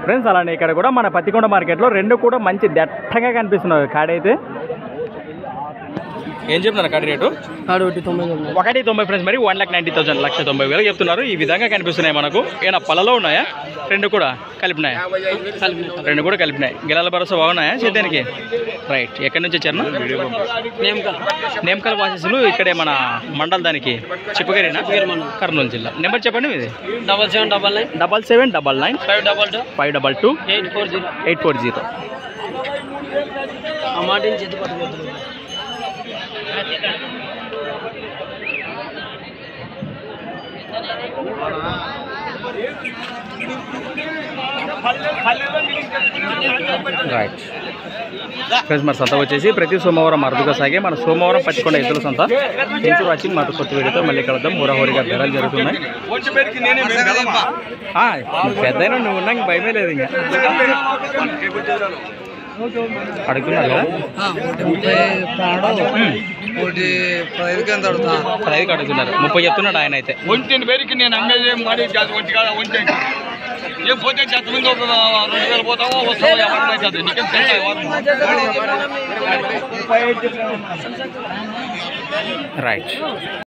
Friends అలానే ఇక్కడ కూడా మన పత్తికొండ మార్కెట్లో రెండు కూడా మంచి దట్టంగా కనిపిస్తున్నాయి. కాడైతే ఏం చెప్తున్నారు కాడి రేటు? 1,90,000 ఫ్రెండ్స్. మరి 1,90,000 1,90,000 చెప్తున్నారు. ఈ విధంగా కనిపిస్తున్నాయి మనకు. ఏమైనా పళ్ళలో ఉన్నాయా? రెండు కూడా కలిపినాయా? రెండు కూడా కలిపినాయి. గిలాల భరోసా బాగున్నాయా చేద్దానికి? రైట్. ఎక్కడి నుంచి వచ్చారు? నేమకల్ వాసెస్లు. ఇక్కడే మన మండల్ దానికి చిప్పగిరినా, కర్నూలు జిల్లా. నెంబర్ చెప్పండి మీది. 7799 522 840. రైట్ ఫ్రెండ్స్, మన సంత వచ్చేసి ప్రతి సోమవారం అరుదుగా సాగే మన సోమవారం పత్తికొండ ఎద్దుల సంత. Thanks for watching. మాతో కొత్త వీడియోతో మళ్ళీ కలుద్దాం. హోరాహోరీగా ధరలు జరుగుతున్నాయి. పెద్దయినా నువ్వు ఉన్నా ఇంక భయమే లేదు. ఇంకా అడుగుతున్నారు కదా, 15 అడుగుతున్నారు. 30 చెప్తున్నాడు ఆయన అయితే. ఒంటిని పేరుకి నేను అమ్మేది మరి ఒంటి కాదు. ఒంటి ఏం పోతే చెత్తమంది 2,000 పోతామో వస్తామో ఎవరైనా కాదు. నీకేం తెలుసా? రైట్.